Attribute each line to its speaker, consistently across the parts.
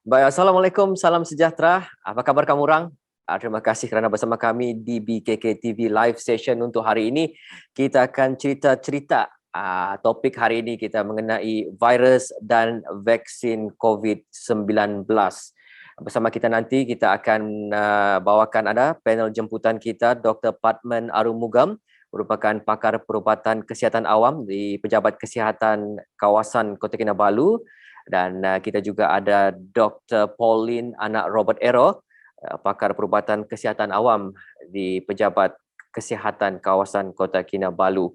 Speaker 1: Baik, Assalamualaikum, salam sejahtera. Apa kabar kamu orang? Terima kasih kerana bersama kami di BKK TV Live Session untuk hari ini. Kita akan cerita-cerita topik hari ini kita mengenai virus dan vaksin COVID-19. Bersama kita nanti kita akan bawakan ada panel jemputan kita Dr. Padman Arumugam, merupakan pakar perubatan kesihatan awam di Pejabat Kesihatan Kawasan Kota Kinabalu. Dan kita juga ada Dr. Pauline anak Robert Ero, pakar perubatan kesihatan awam di Pejabat Kesihatan Kawasan Kota Kinabalu.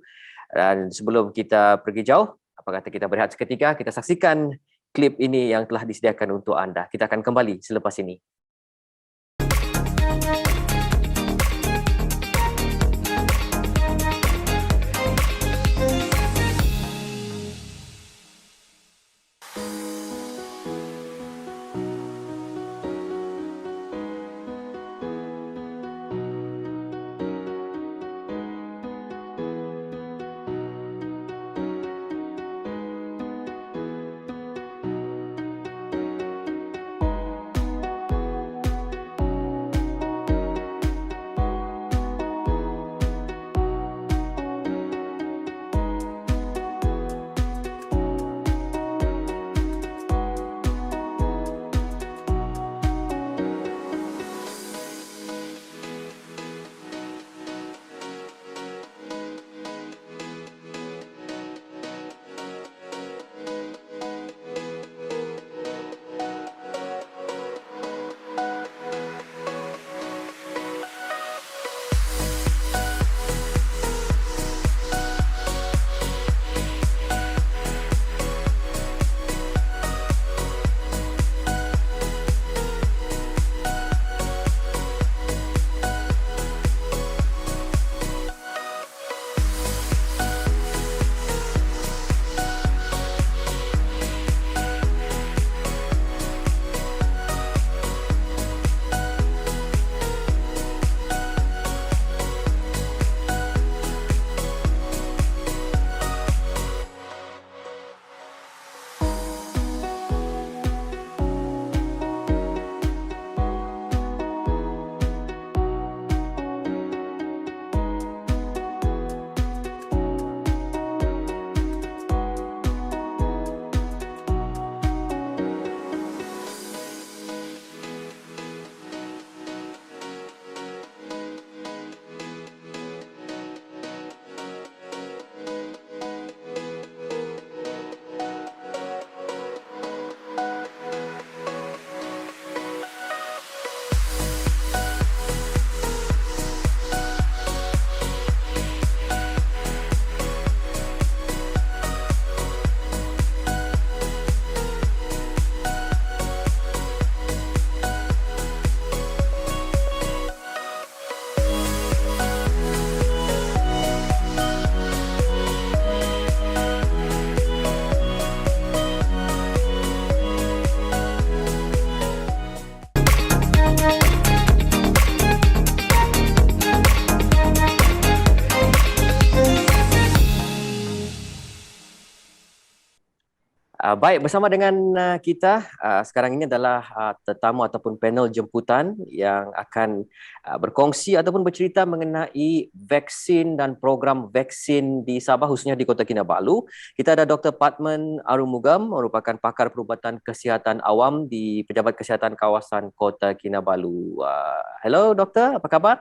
Speaker 1: Dan sebelum kita pergi jauh, apa kata kita berehat seketika, kita saksikan klip ini yang telah disediakan untuk anda. Kita akan kembali selepas ini. Baik, bersama dengan kita sekarang ini adalah tetamu ataupun panel jemputan yang akan berkongsi ataupun bercerita mengenai vaksin dan program vaksin di Sabah, khususnya di Kota Kinabalu. Kita ada Dr. Padman Arumugam, merupakan pakar perubatan kesihatan awam di Pejabat Kesihatan Kawasan Kota Kinabalu. Hello doktor, apa khabar?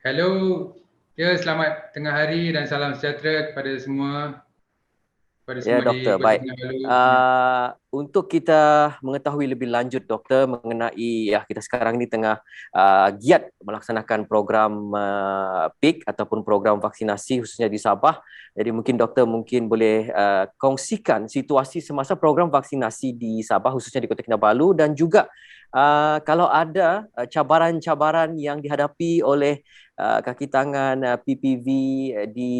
Speaker 2: Hello, ya selamat tengah hari dan salam sejahtera kepada semua.
Speaker 1: Ya doktor, baik. Untuk kita mengetahui lebih lanjut doktor mengenai kita sekarang ini tengah giat melaksanakan program PIK ataupun program vaksinasi khususnya di Sabah. Jadi mungkin doktor boleh kongsikan situasi semasa program vaksinasi di Sabah khususnya di Kota Kinabalu dan juga kalau ada cabaran-cabaran yang dihadapi oleh kaki tangan PPV di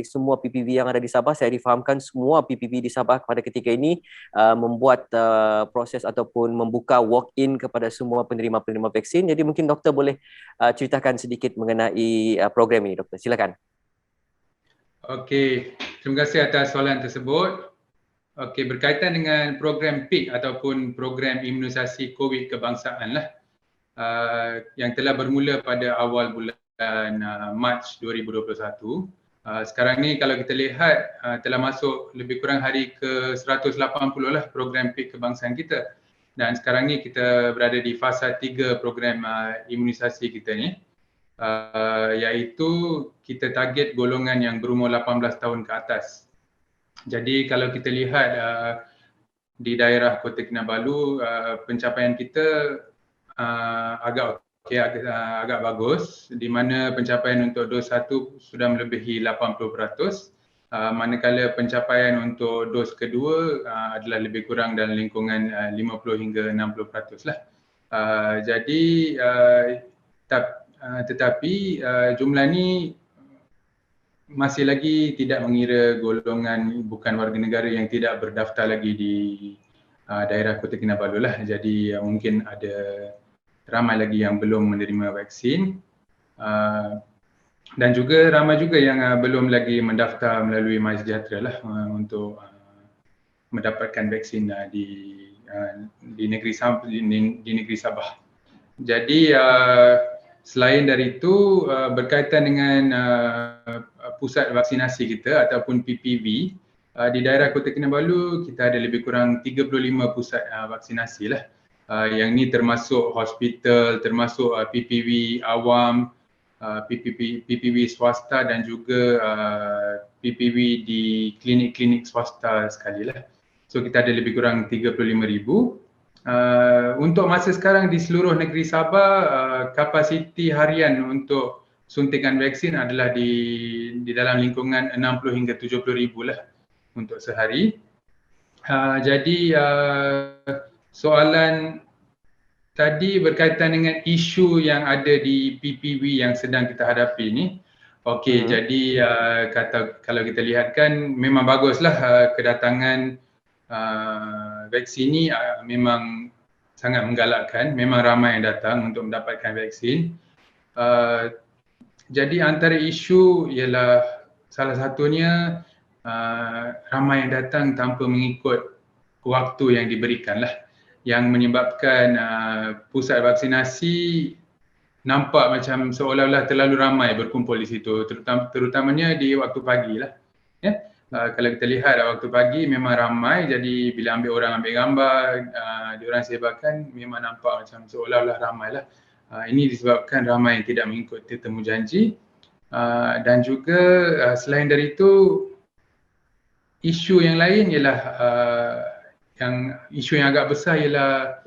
Speaker 1: semua PPV yang ada di Sabah. Saya difahamkan semua PPV di Sabah pada ketika ini membuat proses ataupun membuka walk-in kepada semua penerima-penerima vaksin. Jadi mungkin doktor boleh ceritakan sedikit mengenai program ini, doktor. Silakan.
Speaker 2: Okey, terima kasih atas soalan tersebut. Okey, berkaitan dengan program PIK ataupun program imunisasi COVID kebangsaan lah, yang telah bermula pada awal bulan Mac 2021. Sekarang ni kalau kita lihat telah masuk lebih kurang hari ke 180 lah program PIK kebangsaan kita. Dan sekarang ni kita berada di fasa 3 program imunisasi kita ni, iaitu kita target golongan yang berumur 18 tahun ke atas. Jadi kalau kita lihat di daerah Kota Kinabalu, pencapaian kita agak okey, agak bagus, di mana pencapaian untuk dos 1 sudah melebihi 80%, manakala pencapaian untuk dos kedua adalah lebih kurang dalam lingkungan 50 hingga 60% lah. Jadi tetapi jumlah ni masih lagi tidak mengira golongan bukan warga negara yang tidak berdaftar lagi di daerah Kota Kinabalu lah. Jadi mungkin ada ramai lagi yang belum menerima vaksin, dan juga ramai juga yang belum lagi mendaftar melalui MySejahtera lah untuk mendapatkan vaksin di negeri Sabah. Jadi selain dari itu, berkaitan dengan pusat vaksinasi kita ataupun PPV, di daerah Kota Kinabalu kita ada lebih kurang 35 pusat vaksinasi lah. Yang ni termasuk hospital, termasuk PPV awam, PPV swasta dan juga PPV di klinik-klinik swasta sekali lah. So kita ada lebih kurang 35,000. Untuk masa sekarang di seluruh negeri Sabah, kapasiti harian untuk suntikan vaksin adalah di dalam lingkungan 60 hingga 70,000 lah untuk sehari. Jadi soalan tadi berkaitan dengan isu yang ada di PPV yang sedang kita hadapi ni. Okey, jadi kalau kita lihat kan memang baguslah kedatangan vaksin ni memang sangat menggalakkan, memang ramai yang datang untuk mendapatkan vaksin. Jadi antara isu ialah salah satunya ramai yang datang tanpa mengikut waktu yang diberikan lah, yang menyebabkan pusat vaksinasi nampak macam seolah-olah terlalu ramai berkumpul di situ, terutamanya di waktu pagi lah. Kalau kita lihat waktu pagi memang ramai, jadi bila orang ambil gambar, diorang sebarkan memang nampak macam seolah-olah ramai lah. Ini disebabkan ramai yang tidak mengikuti temu janji, dan juga selain dari itu, isu yang lain ialah isu yang agak besar ialah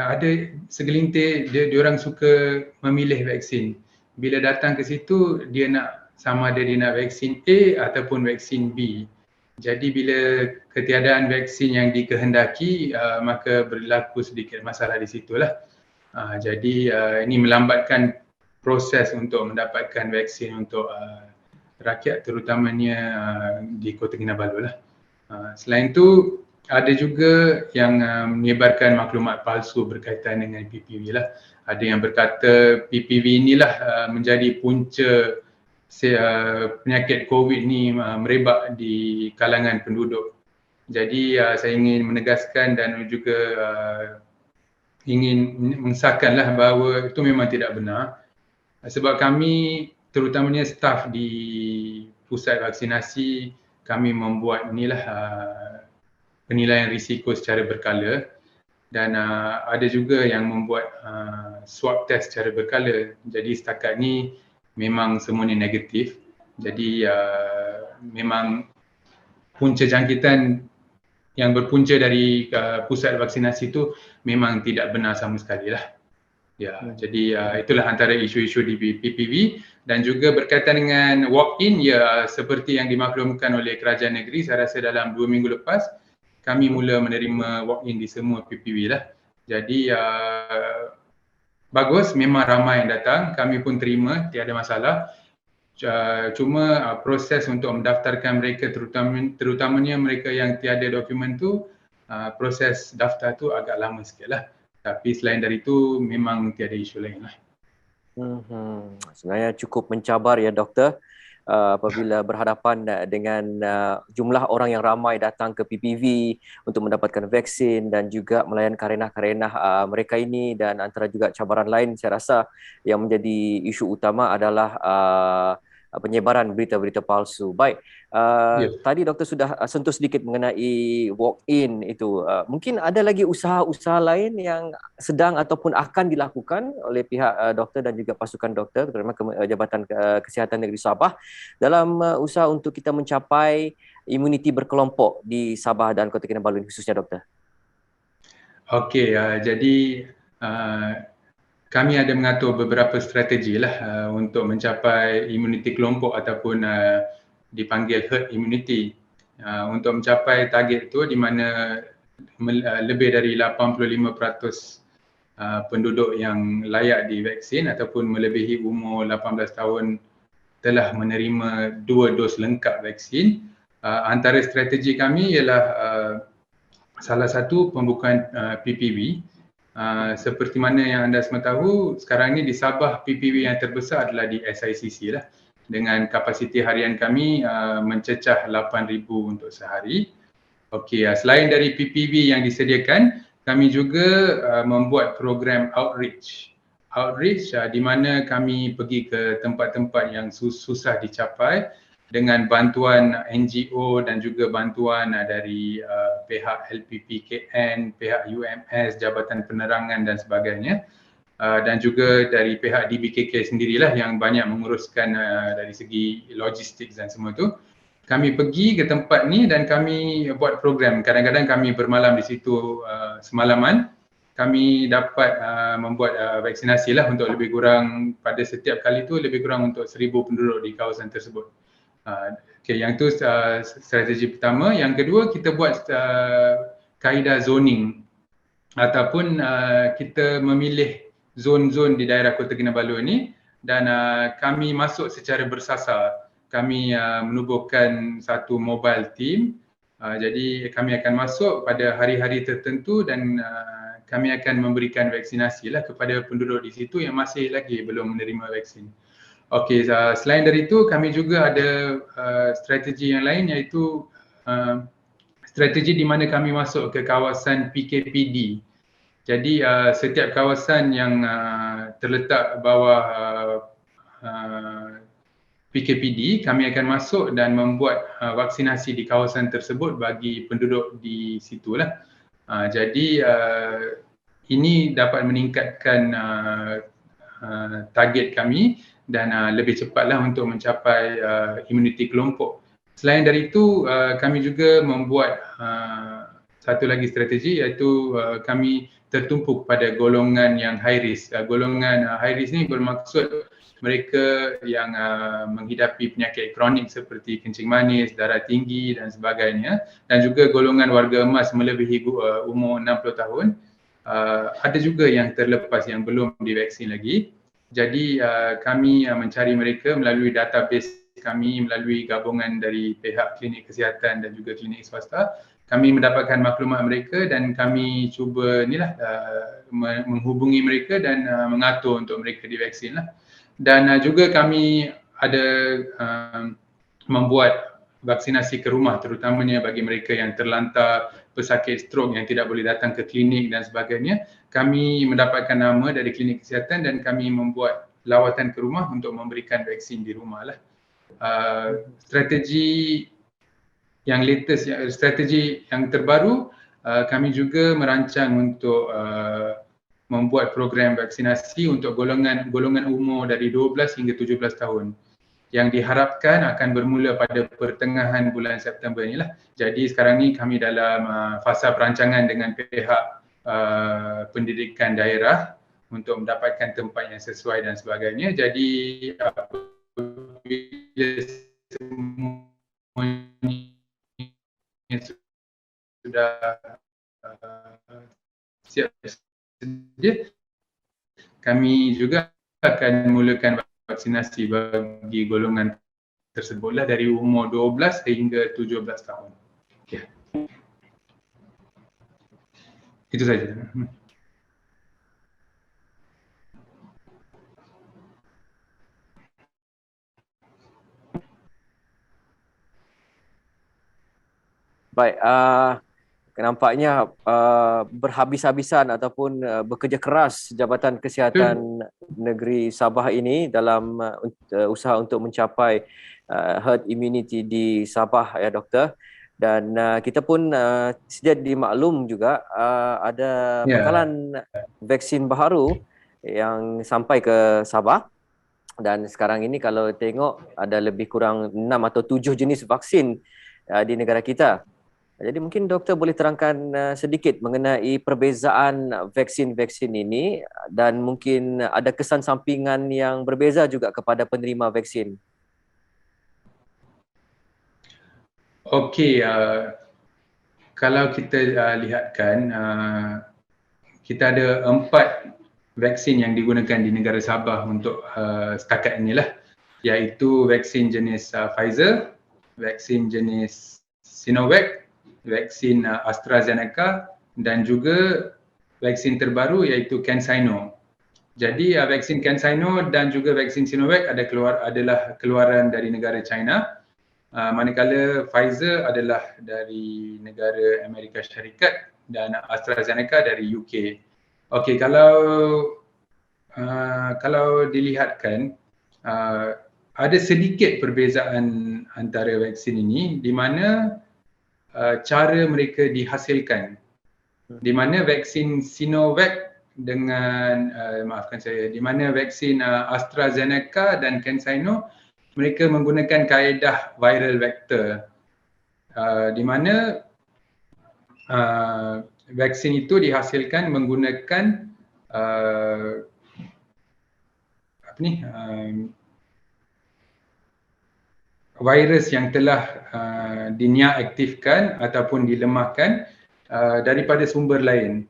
Speaker 2: ada segelintir diorang suka memilih vaksin. Bila datang ke situ dia nak sama ada dia nak vaksin A ataupun vaksin B. Jadi bila ketiadaan vaksin yang dikehendaki, maka berlaku sedikit masalah di situlah. Jadi ini melambatkan proses untuk mendapatkan vaksin untuk rakyat terutamanya di Kota Kinabalu lah. Selain itu ada juga yang menyebarkan maklumat palsu berkaitan dengan PPV lah. Ada yang berkata PPV inilah menjadi punca penyakit COVID ni merebak di kalangan penduduk. Jadi saya ingin menegaskan dan juga ingin mengesahkanlah bahawa itu memang tidak benar. Sebab kami terutamanya staf di pusat vaksinasi, kami membuat inilah penilaian risiko secara berkala, dan ada juga yang membuat swab test secara berkala. Jadi setakat ni memang semuanya negatif. Jadi memang punca jangkitan yang berpunca dari pusat vaksinasi itu memang tidak benar sama sekali lah. Jadi itulah antara isu-isu di PPV. Dan juga berkaitan dengan walk-in, seperti yang dimaklumkan oleh kerajaan negeri, saya rasa dalam 2 minggu lepas kami mula menerima walk-in di semua PPV lah. Jadi bagus, memang ramai yang datang, kami pun terima, tiada masalah. Cuma proses untuk mendaftarkan mereka, terutamanya mereka yang tiada dokumen tu, proses daftar tu agak lama sikit lah. Tapi selain dari itu memang tiada isu lain lah.
Speaker 1: Sebenarnya cukup mencabar ya doktor. apabila berhadapan dengan jumlah orang yang ramai datang ke PPV untuk mendapatkan vaksin dan juga melayan karenah-karenah mereka ini, dan antara juga cabaran lain saya rasa yang menjadi isu utama adalah penyebaran berita-berita palsu. Baik,
Speaker 2: Ya.
Speaker 1: tadi doktor sudah sentuh sedikit mengenai walk-in itu. Mungkin ada lagi usaha-usaha lain yang sedang ataupun akan dilakukan oleh pihak doktor dan juga pasukan doktor, terutama Jabatan Kesihatan Negeri Sabah, dalam usaha untuk kita mencapai imuniti berkelompok di Sabah dan Kota Kinabalu khususnya, doktor.
Speaker 2: Okey, jadi kami ada mengatur beberapa strategi lah untuk mencapai imuniti kelompok ataupun dipanggil herd immunity. Untuk mencapai target itu di mana lebih dari 85% penduduk yang layak divaksin ataupun melebihi umur 18 tahun telah menerima 2 dos lengkap vaksin. Antara strategi kami ialah salah satu pembukaan PPV. Seperti mana yang anda semua tahu, sekarang ini di Sabah PPV yang terbesar adalah di SICC lah, dengan kapasiti harian kami mencecah 8,000 untuk sehari. Okey, selain dari PPV yang disediakan, kami juga membuat program outreach. Outreach di mana kami pergi ke tempat-tempat yang susah dicapai dengan bantuan NGO dan juga bantuan dari pihak LPPKN, pihak UMS, Jabatan Penerangan dan sebagainya. Dan juga dari pihak DBKK sendirilah yang banyak menguruskan dari segi logistik dan semua itu. Kami pergi ke tempat ni dan kami buat program. Kadang-kadang kami bermalam di situ semalaman. Kami dapat membuat vaksinasi lah untuk lebih kurang pada setiap kali tu lebih kurang untuk 1,000 penduduk di kawasan tersebut. Okay, yang tu strategi pertama. Yang kedua, kita buat kaedah zoning ataupun kita memilih zon-zon di daerah Kota Kinabalu ini dan kami masuk secara bersasar. Kami menubuhkan satu mobile team. Jadi kami akan masuk pada hari-hari tertentu dan kami akan memberikan vaksinasi lah kepada penduduk di situ yang masih lagi belum menerima vaksin. Okey, selain dari itu kami juga ada strategi yang lain, iaitu strategi di mana kami masuk ke kawasan PKPD. Jadi setiap kawasan yang terletak bawah PKPD, kami akan masuk dan membuat vaksinasi di kawasan tersebut bagi penduduk di situlah. Jadi ini dapat meningkatkan target kami dan lebih cepatlah untuk mencapai imuniti kelompok. Selain dari itu, kami juga membuat satu lagi strategi, iaitu kami tertumpu pada golongan yang high risk. Golongan high risk ni bermaksud mereka yang menghidapi penyakit kronik seperti kencing manis, darah tinggi dan sebagainya, dan juga golongan warga emas melebihi umur 60 tahun. Ada juga yang terlepas yang belum divaksin lagi. Jadi kami mencari mereka melalui database kami, melalui gabungan dari pihak klinik kesihatan dan juga klinik swasta. Kami mendapatkan maklumat mereka dan kami cuba menghubungi mereka dan mengatur untuk mereka divaksin lah. Dan juga kami ada membuat vaksinasi ke rumah, terutamanya bagi mereka yang terlantar pesakit stroke yang tidak boleh datang ke klinik dan sebagainya. Kami mendapatkan nama dari klinik kesihatan dan kami membuat lawatan ke rumah untuk memberikan vaksin di rumah lah. Strategi yang latest, strategi yang terbaru, kami juga merancang untuk membuat program vaksinasi untuk golongan umur dari 12 hingga 17 tahun yang diharapkan akan bermula pada pertengahan bulan September inilah. Jadi sekarang ni kami dalam fasa perancangan dengan pihak pendidikan daerah untuk mendapatkan tempat yang sesuai dan sebagainya. Jadi apabila semuanya sudah siap sedia, kami juga akan mulakan vaksinasi bagi golongan tersebutlah dari umur 12 hingga 17 tahun. Okay. Itu saja.
Speaker 1: Baik, nampaknya berhabis-habisan ataupun bekerja keras Jabatan
Speaker 2: Betul.
Speaker 1: Kesihatan Negeri Sabah ini dalam usaha untuk mencapai herd immunity di Sabah, ya Doktor. Dan kita pun sedia dimaklum juga ada
Speaker 2: Ya.
Speaker 1: bekalan vaksin baharu yang sampai ke Sabah. Dan sekarang ini kalau tengok ada lebih kurang 6 atau 7 jenis vaksin di negara kita. Jadi mungkin doktor boleh terangkan sedikit mengenai perbezaan vaksin-vaksin ini dan mungkin ada kesan sampingan yang berbeza juga kepada penerima vaksin.
Speaker 2: Okey, kalau kita lihatkan, kita ada 4 vaksin yang digunakan di negara Sabah untuk setakat inilah, iaitu vaksin jenis Pfizer, vaksin jenis Sinovac, vaksin AstraZeneca dan juga vaksin terbaru iaitu CanSino. Jadi vaksin CanSino dan juga vaksin Sinovac adalah keluaran dari negara China, manakala Pfizer adalah dari negara Amerika Syarikat dan AstraZeneca dari UK. Okey, kalau dilihatkan, ada sedikit perbezaan antara vaksin ini di mana cara mereka dihasilkan. Di mana vaksin Sinovac dengan di mana vaksin AstraZeneca dan CanSino mereka menggunakan kaedah viral vector, di mana vaksin itu dihasilkan menggunakan virus yang telah diniaktifkan ataupun dilemahkan daripada sumber lain.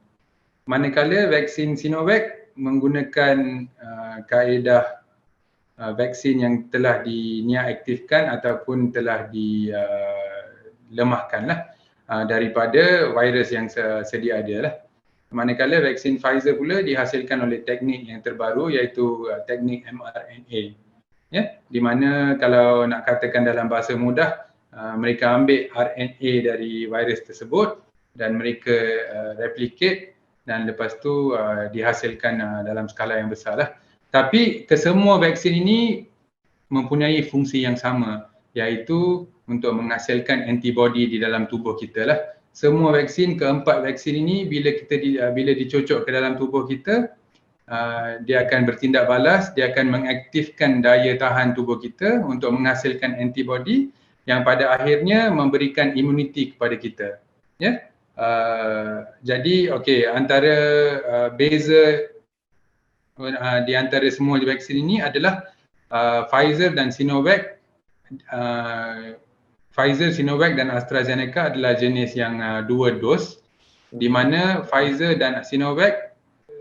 Speaker 2: Manakala vaksin Sinovac menggunakan kaedah vaksin yang telah diniaktifkan ataupun telah dilemahkanlah daripada virus yang sedia ada lah. Manakala vaksin Pfizer pula dihasilkan oleh teknik yang terbaru iaitu teknik mRNA. Ya, di mana kalau nak katakan dalam bahasa mudah, mereka ambil RNA dari virus tersebut dan mereka replicate dan lepas tu dihasilkan dalam skala yang besar lah. Tapi kesemua vaksin ini mempunyai fungsi yang sama, iaitu untuk menghasilkan antibody di dalam tubuh kita lah. Semua vaksin, keempat vaksin ini bila dicocok ke dalam tubuh kita, dia akan bertindak balas, dia akan mengaktifkan daya tahan tubuh kita untuk menghasilkan antibody yang pada akhirnya memberikan imuniti kepada kita. Ya. Jadi antara beza di antara semua vaksin ini adalah Pfizer dan Sinovac. Pfizer, Sinovac dan AstraZeneca adalah jenis yang 2 dos, di mana Pfizer dan Sinovac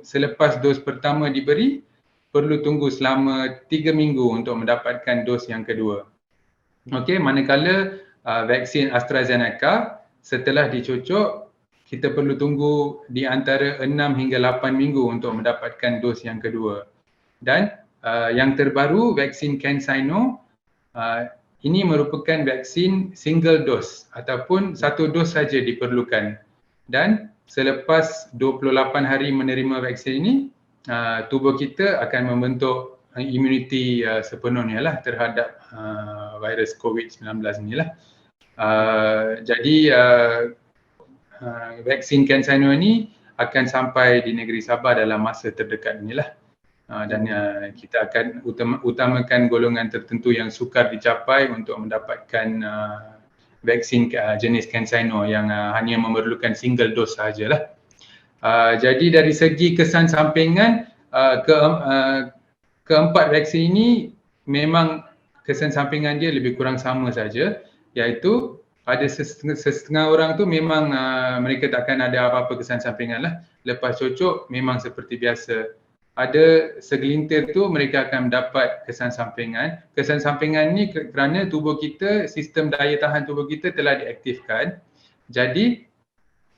Speaker 2: selepas dos pertama diberi perlu tunggu selama 3 minggu untuk mendapatkan dos yang kedua. Okey, manakala vaksin AstraZeneca setelah dicocok kita perlu tunggu di antara 6 hingga 8 minggu untuk mendapatkan dos yang kedua. Dan yang terbaru vaksin CanSino ini merupakan vaksin single dose ataupun satu dos saja diperlukan. Dan selepas 28 hari menerima vaksin ini, tubuh kita akan membentuk imuniti sepenuhnya lah terhadap virus COVID-19 ni lah. Jadi vaksin CanSino ini akan sampai di negeri Sabah dalam masa terdekat inilah. Dan kita akan utamakan golongan tertentu yang sukar dicapai untuk mendapatkan vaksin jenis CanSino yang hanya memerlukan single dose sahajalah. Jadi dari segi kesan sampingan, keempat vaksin ini memang kesan sampingan dia lebih kurang sama saja, iaitu ada setengah orang tu memang mereka takkan ada apa-apa kesan sampingan lah. Lepas cocok memang seperti biasa. Ada segelintir tu mereka akan mendapat kesan sampingan. Kesan sampingan ni kerana tubuh kita, sistem daya tahan tubuh kita telah diaktifkan. Jadi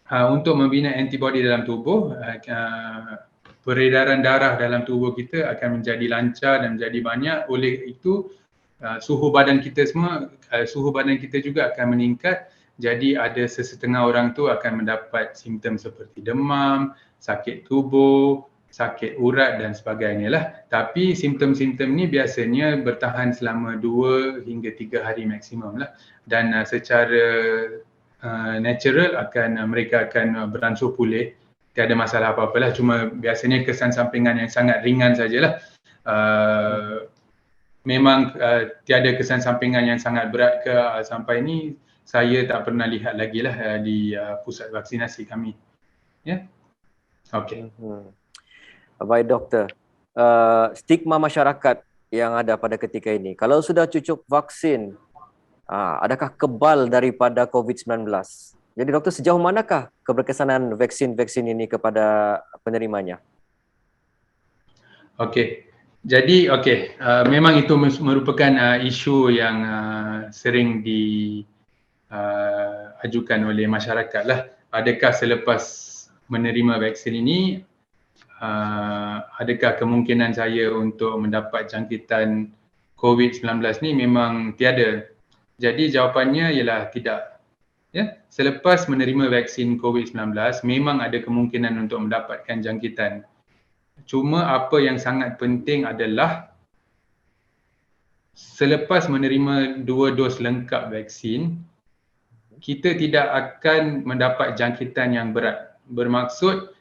Speaker 2: untuk membina antibody dalam tubuh, peredaran darah dalam tubuh kita akan menjadi lancar dan menjadi banyak. Oleh itu suhu badan kita juga akan meningkat Jadi ada sesetengah orang tu akan mendapat simptom seperti demam, sakit tubuh, sakit urat dan sebagainya lah. Tapi simptom-simptom ni biasanya bertahan selama 2 hingga 3 hari maksimum lah. Dan secara natural mereka akan beransur pulih. Tiada masalah apa-apa lah. Cuma biasanya kesan sampingan yang sangat ringan sajalah. Memang tiada kesan sampingan yang sangat berat ke sampai ni saya tak pernah lihat lagi lah di pusat vaksinasi kami. Ya. Okey.
Speaker 1: Baik doktor, stigma masyarakat yang ada pada ketika ini, kalau sudah cucuk vaksin, adakah kebal daripada COVID-19? Jadi doktor, sejauh manakah keberkesanan vaksin-vaksin ini kepada penerimanya?
Speaker 2: Okey, jadi memang itu merupakan isu yang sering diajukan oleh masyarakat lah. Adakah selepas menerima vaksin ini adakah kemungkinan saya untuk mendapat jangkitan COVID-19 ni? Memang tiada. Jadi jawapannya ialah tidak. Ya, selepas menerima vaksin COVID-19 memang ada kemungkinan untuk mendapatkan jangkitan. Cuma apa yang sangat penting adalah selepas menerima 2 dos lengkap vaksin, kita tidak akan mendapat jangkitan yang berat. Bermaksud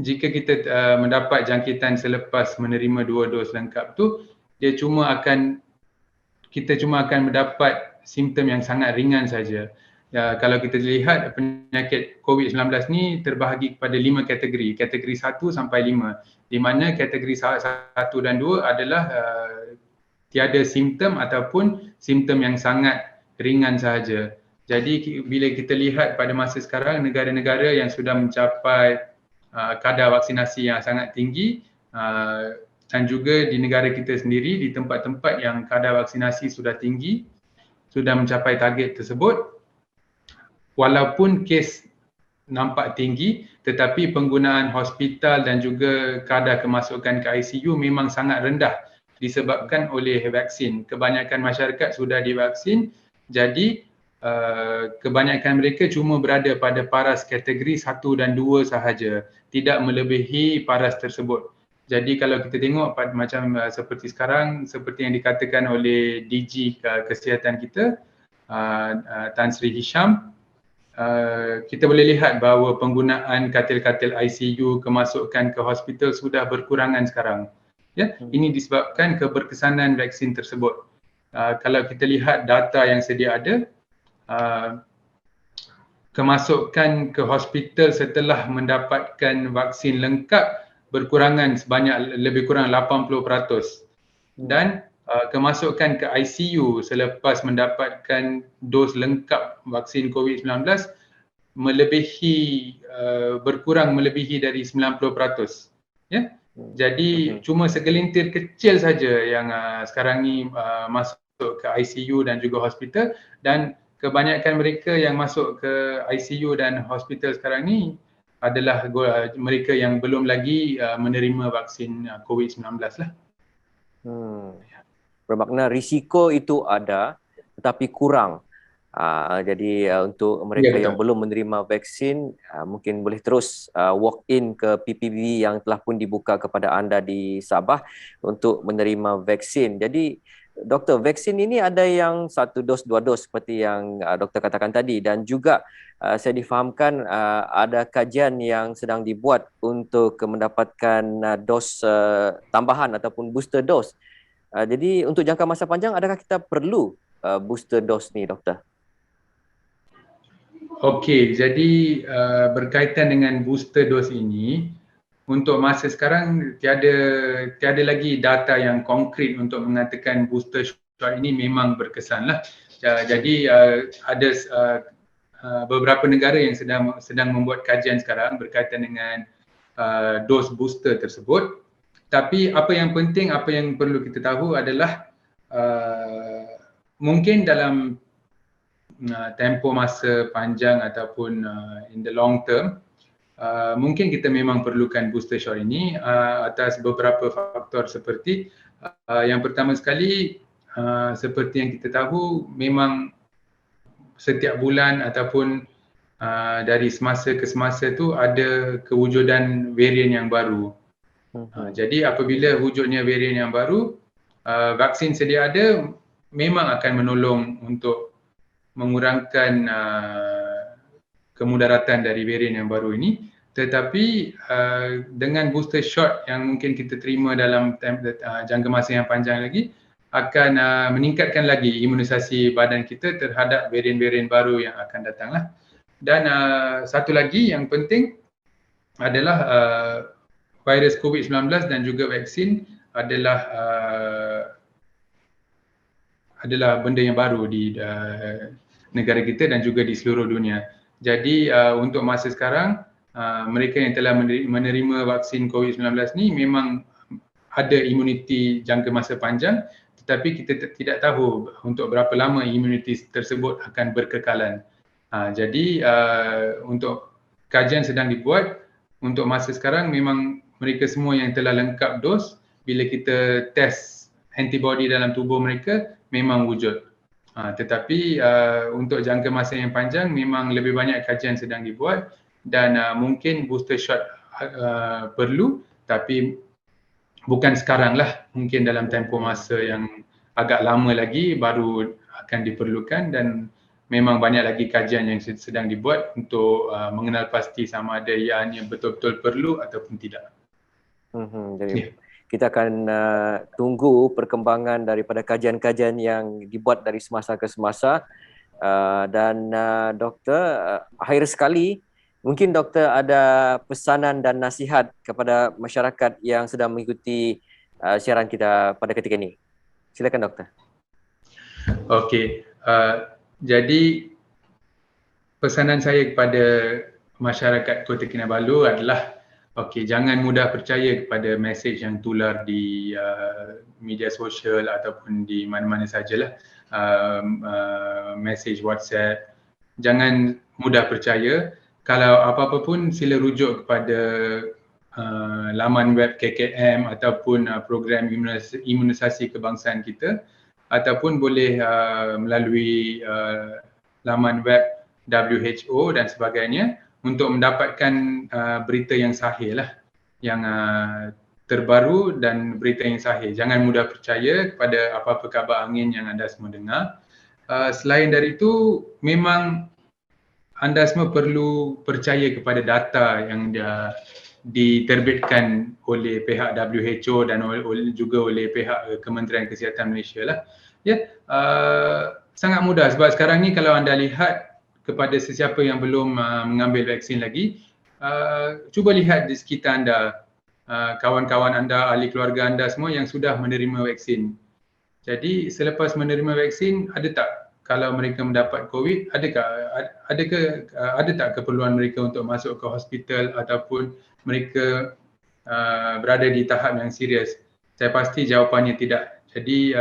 Speaker 2: jika kita mendapat jangkitan selepas menerima 2 dos lengkap tu, kita cuma akan mendapat simptom yang sangat ringan saja. Kalau kita lihat penyakit COVID-19 ni terbahagi kepada 5 kategori, kategori 1 sampai 5, di mana kategori 1 dan 2 adalah tiada simptom ataupun simptom yang sangat ringan sahaja. Jadi bila kita lihat pada masa sekarang, negara-negara yang sudah mencapai kadar vaksinasi yang sangat tinggi dan juga di negara kita sendiri di tempat-tempat yang kadar vaksinasi sudah tinggi, sudah mencapai target tersebut, walaupun kes nampak tinggi tetapi penggunaan hospital dan juga kadar kemasukan ke ICU memang sangat rendah disebabkan oleh vaksin. Kebanyakan masyarakat sudah divaksin, jadi kebanyakan mereka cuma berada pada paras kategori 1 dan 2 sahaja, tidak melebihi paras tersebut. Jadi kalau kita tengok macam seperti sekarang, seperti yang dikatakan oleh DG Kesihatan kita, Tan Sri Hisham, kita boleh lihat bahawa penggunaan katil-katil ICU, kemasukan ke hospital sudah berkurangan sekarang. Ya, ini disebabkan keberkesanan vaksin tersebut. Kalau kita lihat data yang sedia ada, kemasukan ke hospital setelah mendapatkan vaksin lengkap berkurangan sebanyak lebih kurang 80%. Dan kemasukan ke ICU selepas mendapatkan dos lengkap vaksin COVID-19 berkurang melebihi dari 90%. Ya. Jadi cuma segelintir kecil saja yang sekarang ni masuk ke ICU dan juga hospital, dan kebanyakan mereka yang masuk ke ICU dan hospital sekarang ni adalah mereka yang belum lagi menerima vaksin COVID-19 lah.
Speaker 1: Bermakna risiko itu ada tetapi kurang. Jadi untuk mereka yang belum menerima vaksin, mungkin boleh terus walk in ke PPB yang telah pun dibuka kepada anda di Sabah untuk menerima vaksin. Jadi doktor, vaksin ini ada yang 1 dos, 2 dos seperti yang doktor katakan tadi, dan juga saya difahamkan ada kajian yang sedang dibuat untuk mendapatkan dos tambahan ataupun booster dose. Jadi untuk jangka masa panjang, adakah kita perlu booster dose ni, doktor?
Speaker 2: Okey, jadi berkaitan dengan booster dose ini, untuk masa sekarang tiada lagi data yang konkret untuk mengatakan booster shot ini memang berkesan lah. Jadi ada beberapa negara yang sedang membuat kajian sekarang berkaitan dengan dos booster tersebut. Tapi apa yang penting, apa yang perlu kita tahu adalah mungkin dalam tempoh masa panjang ataupun in the long term, mungkin kita memang perlukan booster shot ini atas beberapa faktor seperti yang pertama sekali, seperti yang kita tahu, memang setiap bulan ataupun dari semasa ke semasa tu ada kewujudan varian yang baru. Jadi apabila wujudnya varian yang baru, vaksin sedia ada memang akan menolong untuk mengurangkan kemudaratan dari varian yang baru ini. Tetapi dengan booster shot yang mungkin kita terima dalam jangka masa yang panjang lagi, akan meningkatkan lagi imunisasi badan kita terhadap varian-varian baru yang akan datanglah. Dan satu lagi yang penting adalah virus COVID-19 dan juga vaksin adalah benda yang baru di negara kita dan juga di seluruh dunia. Jadi untuk masa sekarang, mereka yang telah menerima vaksin COVID-19 ni memang ada imuniti jangka masa panjang, tetapi kita tidak tahu untuk berapa lama imuniti tersebut akan berkekalan. Jadi untuk kajian sedang dibuat. Untuk masa sekarang memang mereka semua yang telah lengkap dos, bila kita test antibody dalam tubuh mereka memang wujud. Tetapi untuk jangka masa yang panjang memang lebih banyak kajian sedang dibuat dan mungkin booster shot perlu, tapi bukan sekarang lah, mungkin dalam tempoh masa yang agak lama lagi baru akan diperlukan dan memang banyak lagi kajian yang sedang dibuat untuk mengenal pasti sama ada ianya betul-betul perlu ataupun tidak.
Speaker 1: Jadi kita akan tunggu perkembangan daripada kajian-kajian yang dibuat dari semasa ke semasa. Dan doktor, akhir sekali, mungkin doktor ada pesanan dan nasihat kepada masyarakat yang sedang mengikuti siaran kita pada ketika ini. Silakan doktor.
Speaker 2: Okey. Jadi pesanan saya kepada masyarakat Kota Kinabalu adalah jangan mudah percaya kepada mesej yang tular di media sosial ataupun di mana-mana sajalah, mesej WhatsApp. Jangan mudah percaya. Kalau apa-apa pun sila rujuk kepada laman web KKM ataupun program imunisasi kebangsaan kita, ataupun boleh melalui laman web WHO dan sebagainya untuk mendapatkan berita yang sahih lah, yang terbaru dan berita yang sahih. Jangan mudah percaya kepada apa-apa kabar angin yang anda semua dengar. Selain dari itu, memang anda semua perlu percaya kepada data yang diterbitkan oleh pihak WHO dan juga oleh pihak Kementerian Kesihatan Malaysia lah. Sangat mudah sebab sekarang ni kalau anda lihat kepada sesiapa yang belum mengambil vaksin lagi, cuba lihat di sekitar anda, kawan-kawan anda, ahli keluarga anda semua yang sudah menerima vaksin. Jadi selepas menerima vaksin, ada tak kalau mereka mendapat COVID, ada tak keperluan mereka untuk masuk ke hospital ataupun mereka berada di tahap yang serius? Saya pasti jawapannya tidak. Jadi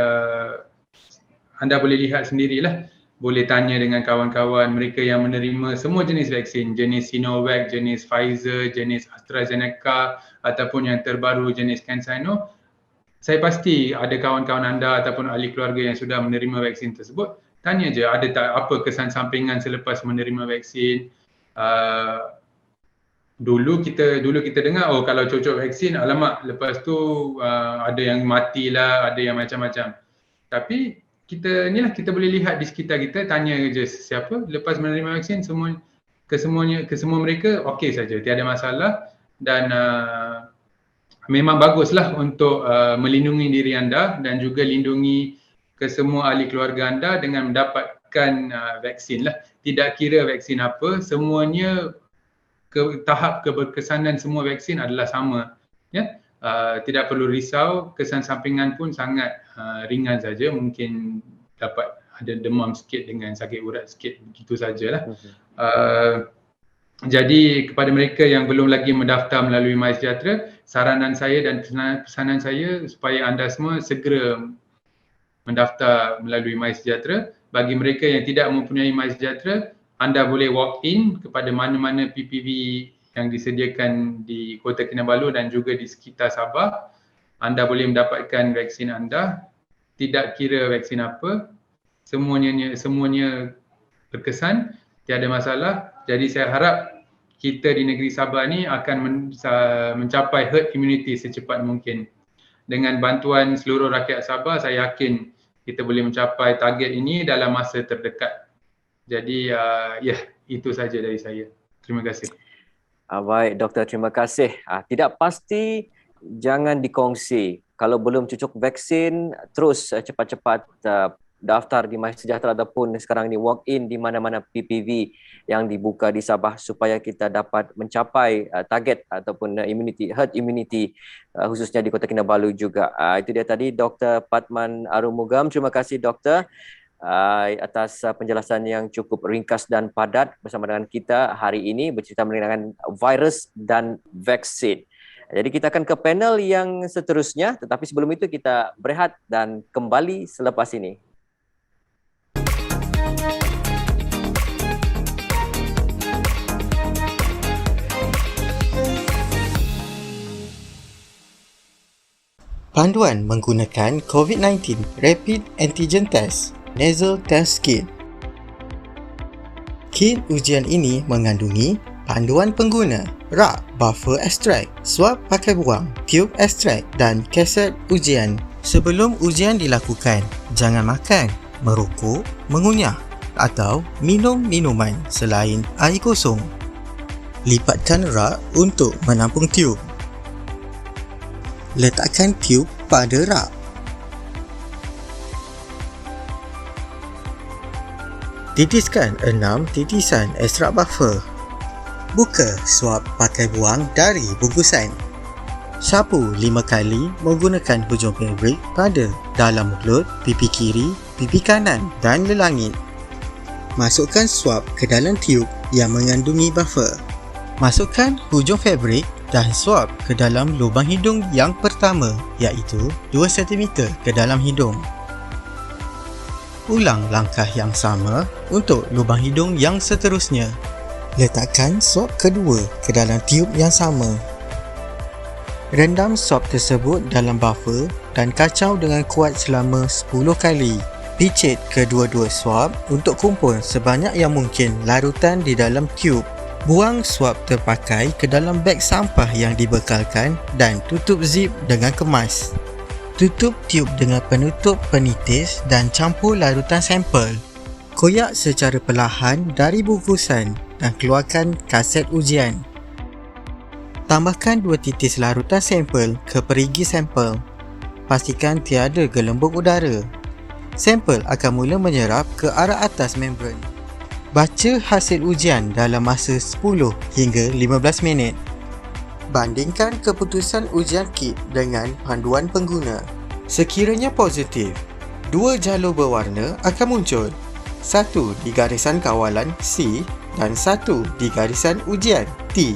Speaker 2: anda boleh lihat sendirilah, boleh tanya dengan kawan-kawan mereka yang menerima semua jenis vaksin, jenis Sinovac, jenis Pfizer, jenis AstraZeneca ataupun yang terbaru jenis CanSino. Saya pasti ada kawan-kawan anda ataupun ahli keluarga yang sudah menerima vaksin tersebut. Tanya je ada tak apa kesan sampingan selepas menerima vaksin. Dulu kita dengar, kalau cocok vaksin, alamak lepas tu ada yang matilah, ada yang macam-macam. Tapi kita boleh lihat di sekitar kita, tanya je siapa lepas menerima vaksin, kesemua mereka okey saja, tiada masalah. Dan memang baguslah untuk melindungi diri anda dan juga lindungi kesemua ahli keluarga anda dengan mendapatkan vaksin lah. Tidak kira vaksin apa, semuanya tahap keberkesanan semua vaksin adalah sama. Tidak perlu risau, kesan sampingan pun sangat ringan saja, mungkin dapat ada demam sikit dengan sakit urat sikit, begitu sajalah. Jadi kepada mereka yang belum lagi mendaftar melalui MySejahtera, saranan saya dan pesanan saya supaya anda semua segera mendaftar melalui MySejahtera. Bagi mereka yang tidak mempunyai MySejahtera, anda boleh walk in kepada mana-mana PPV yang disediakan di Kota Kinabalu dan juga di sekitar Sabah. Anda boleh mendapatkan vaksin anda, tidak kira vaksin apa, semuanya berkesan, tiada masalah. Jadi saya harap kita di negeri Sabah ni akan mencapai herd immunity secepat mungkin. Dengan bantuan seluruh rakyat Sabah, saya yakin kita boleh mencapai target ini dalam masa terdekat. Jadi itu saja dari saya. Terima kasih.
Speaker 1: Baik, Doktor, terima kasih. Tidak pasti, jangan dikongsi. Kalau belum cucuk vaksin, terus cepat-cepat daftar di MySejahtera ataupun sekarang ni walk in di mana-mana PPV yang dibuka di Sabah supaya kita dapat mencapai target ataupun herd immunity khususnya di Kota Kinabalu juga. Itu dia tadi Dr. Padman Arumugam. Terima kasih Doktor atas penjelasan yang cukup ringkas dan padat bersama dengan kita hari ini bercerita mengenai virus dan vaksin. Jadi kita akan ke panel yang seterusnya, tetapi sebelum itu kita berehat dan kembali selepas ini.
Speaker 3: Panduan menggunakan COVID-19 Rapid Antigen Test Nasal Test Kit. Kit ujian ini mengandungi panduan pengguna, rak buffer extract, swab pakai buang, tube extract dan kaset ujian. Sebelum ujian dilakukan, jangan makan, merokok, mengunyah atau minum minuman selain air kosong. Lipatkan rak untuk menampung tube. Letakkan tube pada rak. Titiskan 6 titisan ekstrak buffer. Buka swab pakai buang dari bungkusan. Sapu 5 kali menggunakan hujung fabrik pada dalam mulut, pipi kiri, pipi kanan dan lelangit. Masukkan swab ke dalam tube yang mengandungi buffer. Masukkan hujung fabrik dan swab ke dalam lubang hidung yang pertama, iaitu 2 cm ke dalam hidung. Ulang langkah yang sama untuk lubang hidung yang seterusnya. Letakkan swab kedua ke dalam tube yang sama. Rendam swab tersebut dalam buffer dan kacau dengan kuat selama 10 kali. Picit kedua-dua swab untuk kumpul sebanyak yang mungkin larutan di dalam tube. Buang swab terpakai ke dalam beg sampah yang dibekalkan dan tutup zip dengan kemas. Tutup tube dengan penutup penitis dan campur larutan sampel. Koyak secara perlahan dari bungkusan dan keluarkan kaset ujian. Tambahkan 2 titis larutan sampel ke perigi sampel. Pastikan tiada gelembung udara. Sampel akan mula menyerap ke arah atas membran. Baca hasil ujian dalam masa 10 hingga 15 minit. Bandingkan keputusan ujian kit dengan panduan pengguna. Sekiranya positif, 2 jalur berwarna akan muncul. 1 di garisan kawalan C dan 1 di garisan ujian T.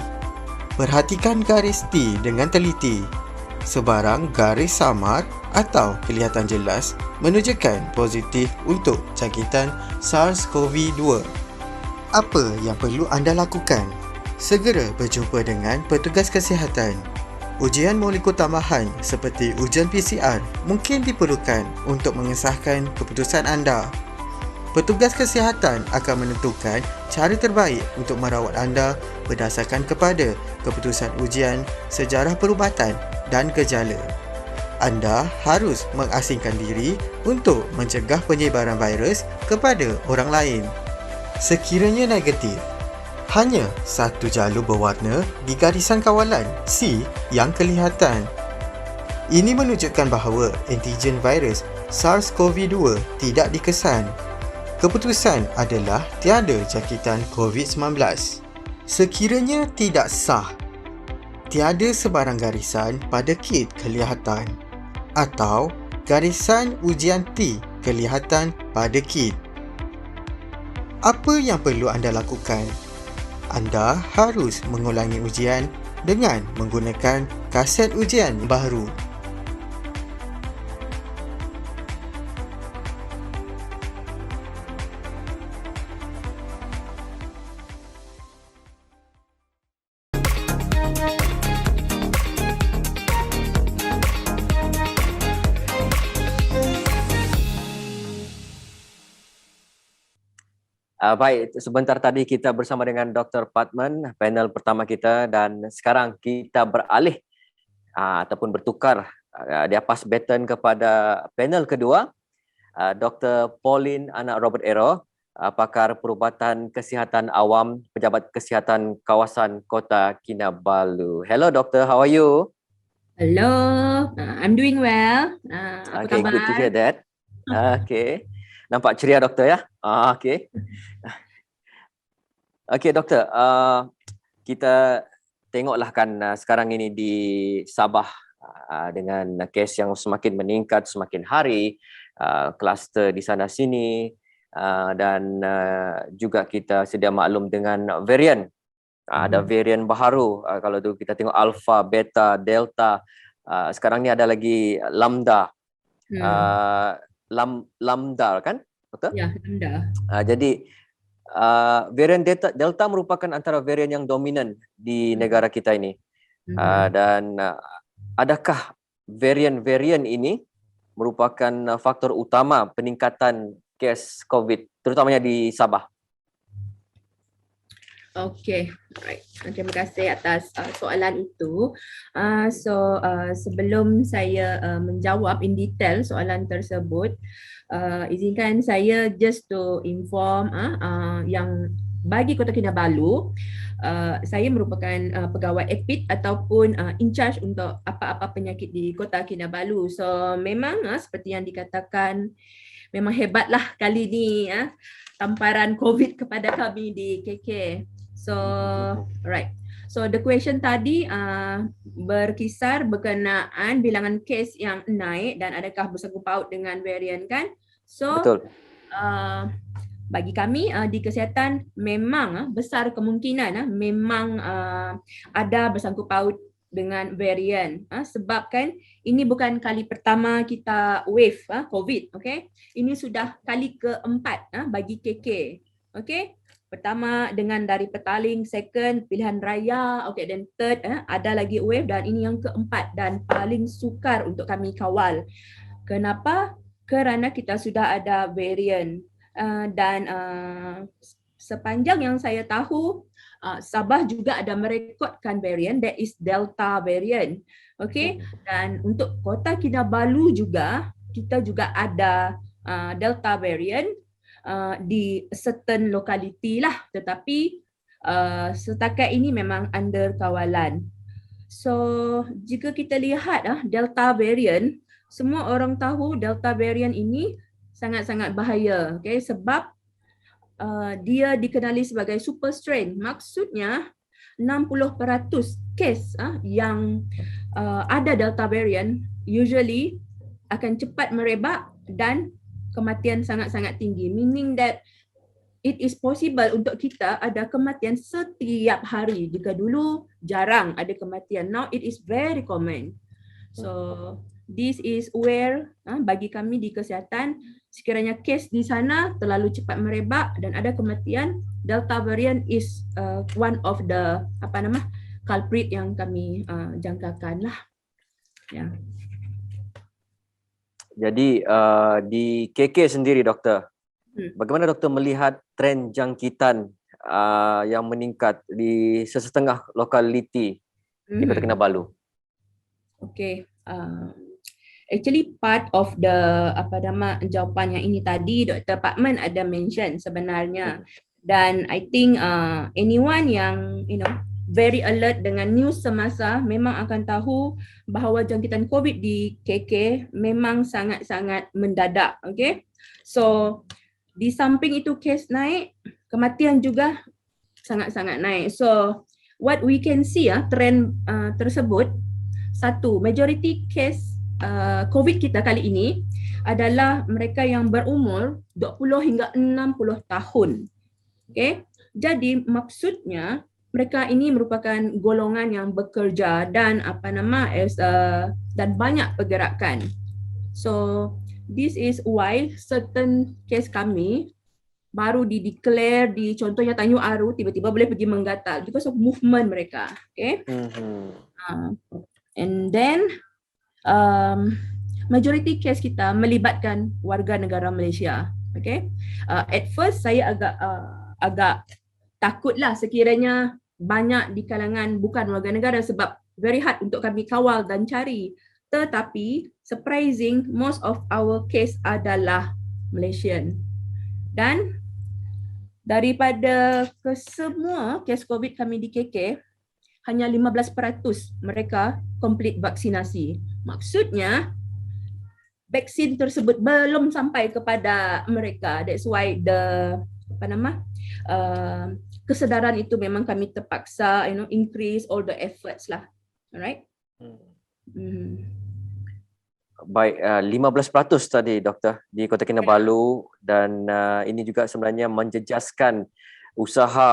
Speaker 3: Perhatikan garis T dengan teliti. Sebarang garis samar atau kelihatan jelas menunjukkan positif untuk jangkitan SARS-CoV-2. Apa yang perlu anda lakukan? Segera berjumpa dengan petugas kesihatan. Ujian molekul tambahan seperti ujian PCR mungkin diperlukan untuk mengesahkan keputusan anda. Petugas kesihatan akan menentukan cara terbaik untuk merawat anda berdasarkan kepada keputusan ujian, sejarah perubatan dan gejala. Anda harus mengasingkan diri untuk mencegah penyebaran virus kepada orang lain. Sekiranya negatif, hanya 1 jalur berwarna di garisan kawalan C yang kelihatan. Ini menunjukkan bahawa antigen virus SARS-CoV-2 tidak dikesan. Keputusan adalah tiada jangkitan COVID-19. Sekiranya tidak sah, tiada sebarang garisan pada kit kelihatan atau garisan ujian T kelihatan pada kit. Apa yang perlu anda lakukan? Anda harus mengulangi ujian dengan menggunakan kaset ujian baru.
Speaker 1: Baik, sebentar tadi kita bersama dengan Dr. Padman, panel pertama kita, dan sekarang kita beralih ataupun bertukar dia pas baton kepada panel kedua, Dr. Pauline anak Robert Ero, pakar perubatan kesihatan awam, pejabat kesihatan kawasan Kota Kinabalu. Hello Doktor, how are you?
Speaker 4: Hello, I'm doing well. Apa
Speaker 1: Okay,
Speaker 4: khabar?
Speaker 1: good to hear that. Okay. Nampak ceria doktor ya? Okay. Okay doktor, kita tengoklah kan sekarang ini di Sabah dengan kes yang semakin meningkat semakin hari, kluster di sana sini, dan juga kita sedia maklum dengan varian. Ada varian baru, kalau tu kita tengok alpha, beta, delta, sekarang ni ada lagi lambda. Lambda kan, betul?
Speaker 4: Ya, lambda.
Speaker 1: Jadi varian delta merupakan antara varian yang dominan di negara kita ini. Dan adakah varian-varian ini merupakan faktor utama peningkatan kes COVID, terutamanya di Sabah?
Speaker 4: Okay, alright. Terima kasih atas soalan itu. Sebelum saya menjawab in detail soalan tersebut, izinkan saya just to inform yang bagi Kota Kinabalu, saya merupakan pegawai EPID ataupun in charge untuk apa-apa penyakit di Kota Kinabalu. So memang seperti yang dikatakan, memang hebatlah kali ni tamparan COVID kepada kami di KK. So, right. So the question tadi berkisar berkenaan bilangan kes yang naik dan adakah bersangkut paut dengan varian kan? So,
Speaker 1: betul.
Speaker 4: Bagi kami di kesihatan memang besar kemungkinan memang ada bersangkut paut dengan varian, sebab kan ini bukan kali pertama kita wave COVID, okay? Ini sudah kali keempat bagi KK, okay? Pertama dengan dari Petaling, second pilihan raya, okay, then third ada lagi wave dan ini yang keempat dan paling sukar untuk kami kawal. Kenapa? Kerana kita sudah ada varian dan sepanjang yang saya tahu Sabah juga ada merekodkan varian, that is Delta variant. Okay, dan untuk Kota Kinabalu juga kita juga ada Delta variant di certain locality lah, tetapi setakat ini memang under kawalan. So jika kita lihat Delta variant, semua orang tahu Delta variant ini sangat-sangat bahaya, okay? Sebab dia dikenali sebagai super strain. Maksudnya 60% kes yang ada Delta variant usually akan cepat merebak dan kematian sangat-sangat tinggi, meaning that it is possible untuk kita ada kematian setiap hari. Jika dulu jarang ada kematian, now it is very common. So this is where bagi kami di kesihatan, sekiranya kes di sana terlalu cepat merebak dan ada kematian, Delta variant is one of the culprit yang kami jangkakan lah. Ya.
Speaker 1: Jadi di KK sendiri doktor, bagaimana doktor melihat tren jangkitan yang meningkat di sesetengah lokaliti di Kota Kinabalu?
Speaker 4: Okay, actually part of the jawapan yang ini tadi Dr. Padman ada mention sebenarnya, dan I think anyone yang very alert dengan news semasa memang akan tahu bahawa jangkitan COVID di KK memang sangat-sangat mendadak. Okay, so di samping itu kes naik, kematian juga sangat-sangat naik. So what we can see trend tersebut, satu, majority case COVID kita kali ini adalah mereka yang berumur 20 hingga 60 tahun. Okay, jadi maksudnya mereka ini merupakan golongan yang bekerja dan dan banyak pergerakan. So this is why certain case kami baru di-declare di contohnya Tanjung Aru tiba-tiba boleh pergi menggatal because of movement mereka. Okay. And then majority case kita melibatkan warga negara Malaysia. Okay. At first saya agak takutlah sekiranya banyak di kalangan bukan warga negara sebab very hard untuk kami kawal dan cari. Tetapi surprising, most of our case adalah Malaysian. Dan daripada kesemua kes COVID kami di KK, hanya 15% mereka complete vaksinasi. Maksudnya vaksin tersebut belum sampai kepada mereka. That's why the kesedaran itu memang kami terpaksa increase all the efforts lah. Alright?
Speaker 1: Baik, 15% tadi doktor di Kota Kinabalu dan ini juga sebenarnya menjejaskan usaha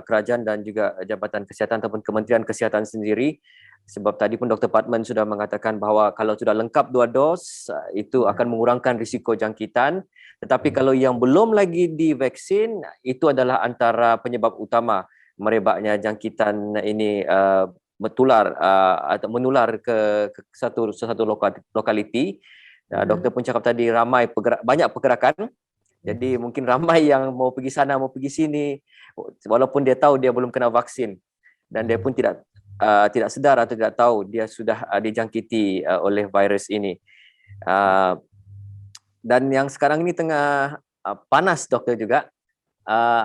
Speaker 1: kerajaan dan juga Jabatan Kesihatan ataupun Kementerian Kesihatan sendiri, sebab tadi pun Dr. Patman sudah mengatakan bahawa kalau sudah lengkap 2 dos itu akan mengurangkan risiko jangkitan, tetapi kalau yang belum lagi divaksin itu adalah antara penyebab utama merebaknya jangkitan ini atau menular ke satu lokaliti. Doktor pun cakap tadi banyak pergerakan. Jadi mungkin ramai yang mau pergi sana, mau pergi sini, walaupun dia tahu dia belum kena vaksin dan dia pun tidak sedar atau tidak tahu dia sudah dijangkiti oleh virus ini. Dan yang sekarang ini tengah panas doktor juga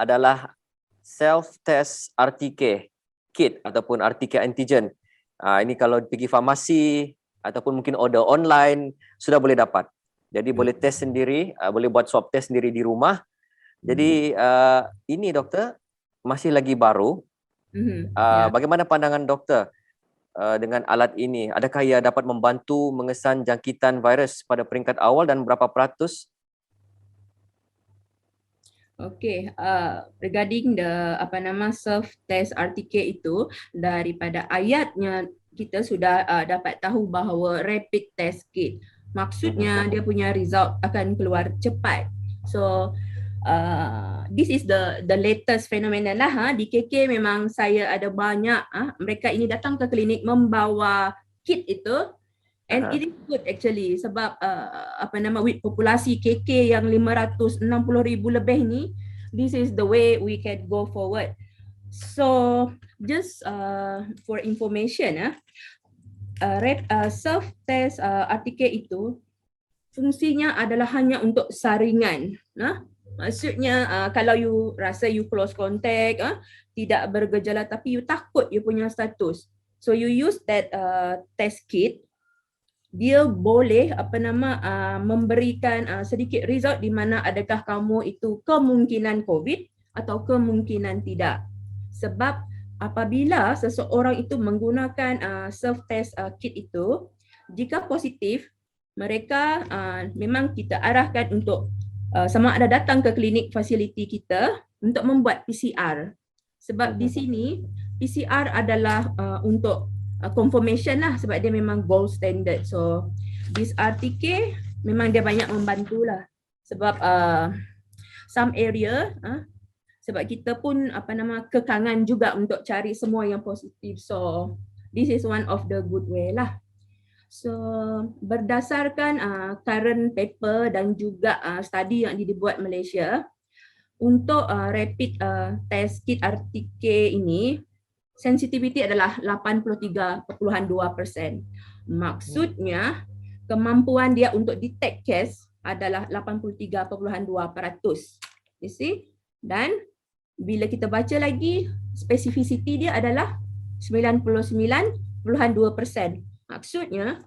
Speaker 1: adalah self-test RTK kit ataupun RTK antigen. Ini kalau pergi farmasi ataupun mungkin order online sudah boleh dapat. Jadi boleh test sendiri, boleh buat swab test sendiri di rumah. Jadi ini doktor masih lagi baru. Bagaimana pandangan doktor dengan alat ini? Adakah ia dapat membantu mengesan jangkitan virus pada peringkat awal dan berapa peratus?
Speaker 4: Okay, regarding the self test RTK itu, daripada ayatnya kita sudah dapat tahu bahawa rapid test kit maksudnya dia punya result akan keluar cepat. So this is the latest phenomenon lah. Di KK memang saya ada banyak mereka ini datang ke klinik membawa kit itu, and it is good actually sebab with populasi KK yang 560,000 lebih ni, this is the way we can go forward. So just for information, self test RTK itu fungsinya adalah hanya untuk saringan. Maksudnya kalau you rasa you close contact, tidak bergejala tapi you takut you punya status, so you use that test kit. Dia boleh memberikan sedikit result di mana adakah kamu itu kemungkinan COVID atau kemungkinan tidak. Sebab apabila seseorang itu menggunakan self-test kit itu, jika positif, mereka memang kita arahkan untuk sama ada datang ke klinik fasiliti kita untuk membuat PCR. Sebab di sini PCR adalah untuk confirmation lah sebab dia memang gold standard. So this RTK memang dia banyak membantulah sebab some area sebab kita pun kekangan juga untuk cari semua yang positif. So this is one of the good way lah. So berdasarkan current paper dan juga study yang dibuat Malaysia, untuk rapid test kit RTK ini sensitivity adalah 83.2%. Maksudnya kemampuan dia untuk detect case adalah 83.2%. You see? Dan bila kita baca lagi, specificity dia adalah 99.2%. Maksudnya,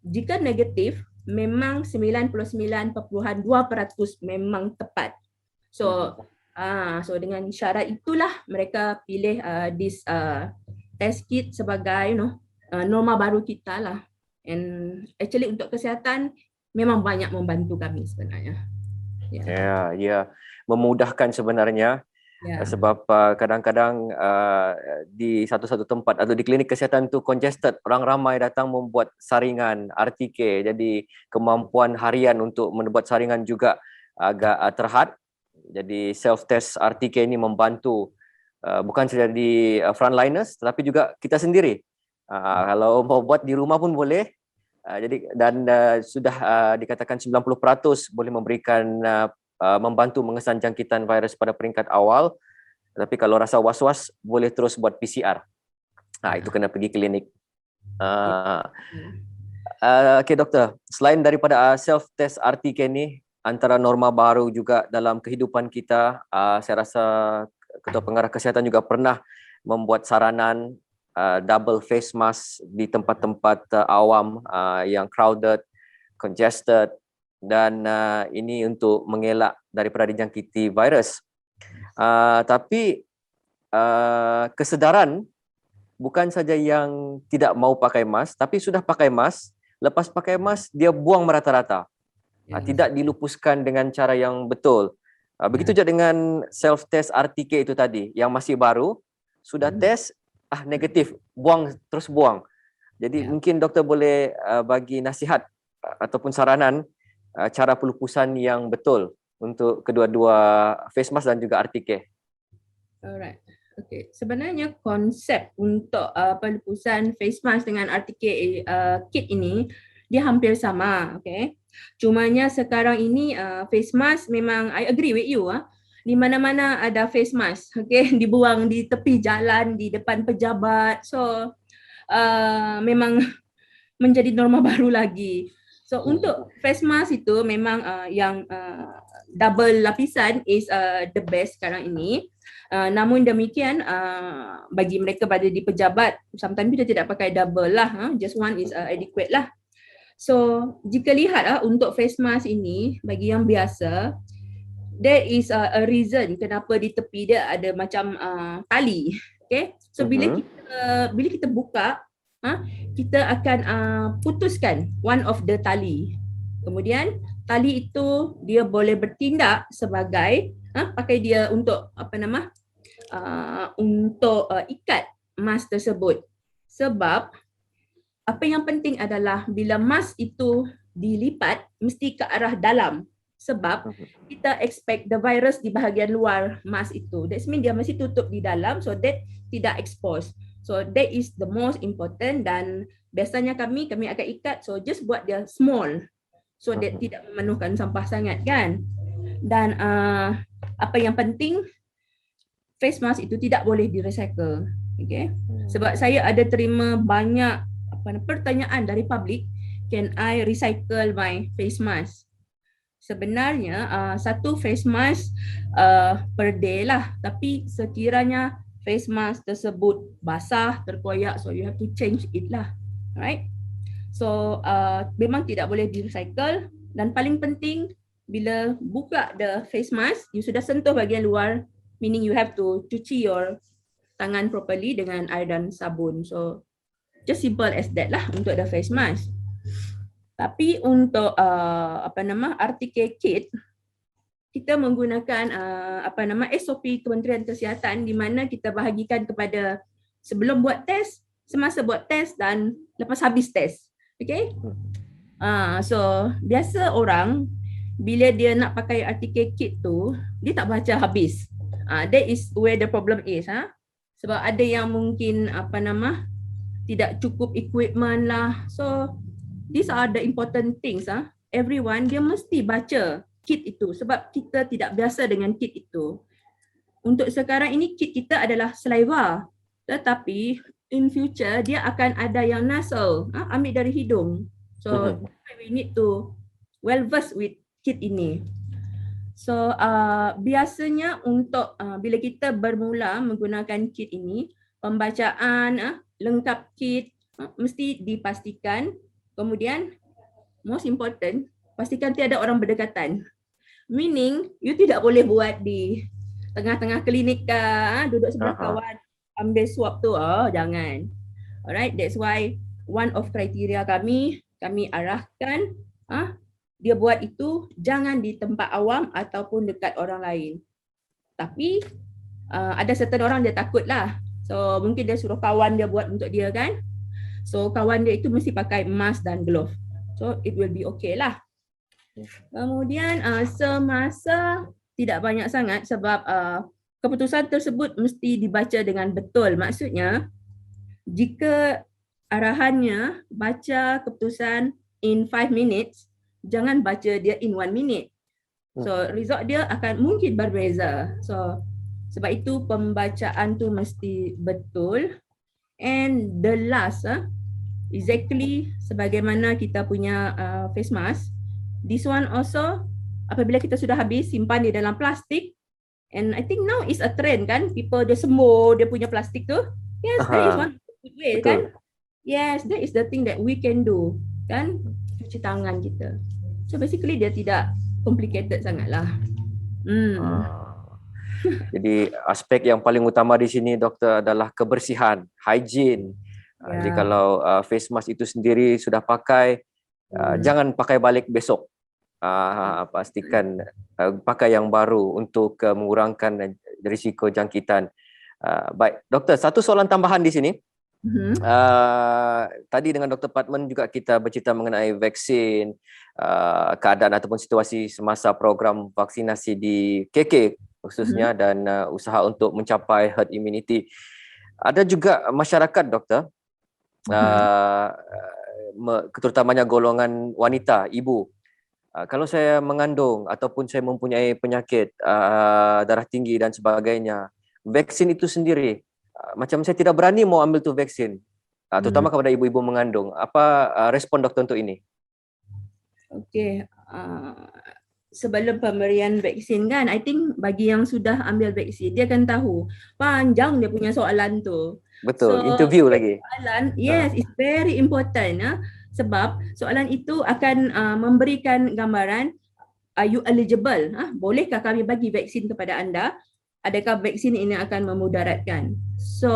Speaker 4: jika negatif, memang 99.2% memang tepat. So dengan syarat itulah mereka pilih this test kit sebagai norma baru kita lah. And actually untuk kesihatan memang banyak membantu kami sebenarnya.
Speaker 1: Ya, memudahkan sebenarnya. Sebab kadang-kadang di satu-satu tempat atau di klinik kesihatan tu congested, orang ramai datang membuat saringan RTK, jadi kemampuan harian untuk membuat saringan juga agak terhad. Jadi self-test RTK ini membantu bukan saja di frontliners tetapi juga kita sendiri. Kalau mau buat di rumah pun boleh. Jadi dan sudah dikatakan 90% boleh memberikan membantu mengesan jangkitan virus pada peringkat awal. Tapi kalau rasa was-was, boleh terus buat PCR. Itu kena pergi klinik. Okey doktor, selain daripada self-test RTK ni, antara norma baru juga dalam kehidupan kita, saya rasa Ketua Pengarah Kesihatan juga pernah membuat saranan double face mask di tempat-tempat awam yang crowded, congested, dan ini untuk mengelak daripada dijangkiti virus. Tapi kesedaran bukan saja yang tidak mau pakai mask, tapi sudah pakai mask, lepas pakai mask dia buang merata-rata. Tidak dilupuskan dengan cara yang betul. Begitu juga dengan self-test RTK itu tadi, yang masih baru, sudah test, negatif, terus buang. Jadi mungkin doktor boleh bagi nasihat ataupun saranan cara pelupusan yang betul untuk kedua-dua face mask dan juga RTK.
Speaker 4: Alright. Okay. Sebenarnya konsep untuk pelupusan face mask dengan RTK kit ini dia hampir sama, okay. Cumanya sekarang ini face mask memang I agree with you di mana-mana ada face mask, okay, dibuang di tepi jalan, di depan pejabat. So memang menjadi norma baru lagi. So untuk face mask itu memang yang double lapisan is the best sekarang ini. Namun demikian bagi mereka berada di pejabat, sometimes kita tidak pakai double lah, just one is adequate lah. So jika lihat untuk face mask ini bagi yang biasa, there is a reason kenapa di tepi dia ada macam tali, okay. So bila kita buka, kita akan putuskan one of the tali. Kemudian tali itu dia boleh bertindak sebagai pakai dia untuk untuk ikat mask tersebut. Sebab apa yang penting adalah bila mask itu dilipat mesti ke arah dalam. Sebab kita expect the virus di bahagian luar mask itu. That means dia masih tutup di dalam, so that tidak expose. So that is the most important, dan biasanya kami akan ikat, so just buat dia small. So that tidak memenuhkan sampah sangat kan. Dan apa yang penting, face mask itu tidak boleh di-recycle. Okay? Sebab saya ada terima banyak pertanyaan dari publik, can I recycle my face mask? Sebenarnya satu face mask per day lah, tapi sekiranya face mask tersebut basah, terkoyak, so you have to change it lah, right? So memang tidak boleh di-recycle, dan paling penting bila buka the face mask, you sudah sentuh bahagian luar, meaning you have to cuci your tangan properly dengan air dan sabun. So just simple as that lah untuk the face mask. Tapi untuk RTK kit, kita menggunakan SOP Kementerian Kesihatan, di mana kita bahagikan kepada sebelum buat test, semasa buat test, dan lepas habis test. Okay? So biasa orang bila dia nak pakai RTK kit tu, dia tak baca habis. That is where the problem is. Sebab ada yang mungkin tidak cukup equipment lah. So these are the important things. Everyone dia mesti baca kit itu, sebab kita tidak biasa dengan kit itu. Untuk sekarang ini kit kita adalah saliva, tetapi in future dia akan ada yang nasal, ambil dari hidung. So we need to well versed with kit ini. So biasanya untuk bila kita bermula menggunakan kit ini, pembacaan lengkap kit mesti dipastikan. Kemudian most important, pastikan tiada orang berdekatan. Meaning you tidak boleh buat di tengah-tengah klinik duduk sebelah kawan ambil swab tu, jangan. Alright, that's why one of kriteria kami arahkan dia buat itu jangan di tempat awam ataupun dekat orang lain. Tapi ada certain orang dia takut lah. So mungkin dia suruh kawan dia buat untuk dia kan. So kawan dia itu mesti pakai mask dan glove. So it will be okay lah. Kemudian semasa tidak banyak sangat, sebab keputusan tersebut mesti dibaca dengan betul. Maksudnya jika arahannya baca keputusan in 5 minutes, jangan baca dia in 1 minute. So result dia akan mungkin berbeza. So sebab itu pembacaan tu mesti betul. And the last exactly sebagaimana kita punya face mask, this one also apabila kita sudah habis simpan di dalam plastik. And I think now is a trend kan, people dia semua dia punya plastik tu. Yes, that is one good way
Speaker 1: Betul.
Speaker 4: kan. Yes, that is the thing that we can do kan, cuci tangan kita. So basically dia tidak complicated sangatlah.
Speaker 1: Jadi aspek yang paling utama di sini doktor adalah kebersihan, hygiene. Jadi kalau face mask itu sendiri sudah pakai, jangan pakai balik besok. Pastikan pakai yang baru untuk mengurangkan risiko jangkitan. Baik, doktor, satu soalan tambahan di sini. Tadi dengan Dr. Patman juga kita bercerita mengenai vaksin, keadaan ataupun situasi semasa program vaksinasi di KK khususnya dan usaha untuk mencapai herd immunity. Ada juga masyarakat doktor, terutamanya golongan wanita, ibu. Kalau saya mengandung ataupun saya mempunyai penyakit darah tinggi dan sebagainya, vaksin itu sendiri macam saya tidak berani mau ambil tu vaksin, terutama kepada ibu-ibu mengandung. Apa respon doktor untuk ini?
Speaker 4: Okey, sebelum pemberian vaksin kan, I think bagi yang sudah ambil vaksin, dia akan tahu panjang dia punya soalan tu.
Speaker 1: Betul, interview lagi.
Speaker 4: Soalan, yes, it's very important. Sebab soalan itu akan memberikan gambaran, are you eligible? Bolehkah kami bagi vaksin kepada anda? Adakah vaksin ini akan memudaratkan? So,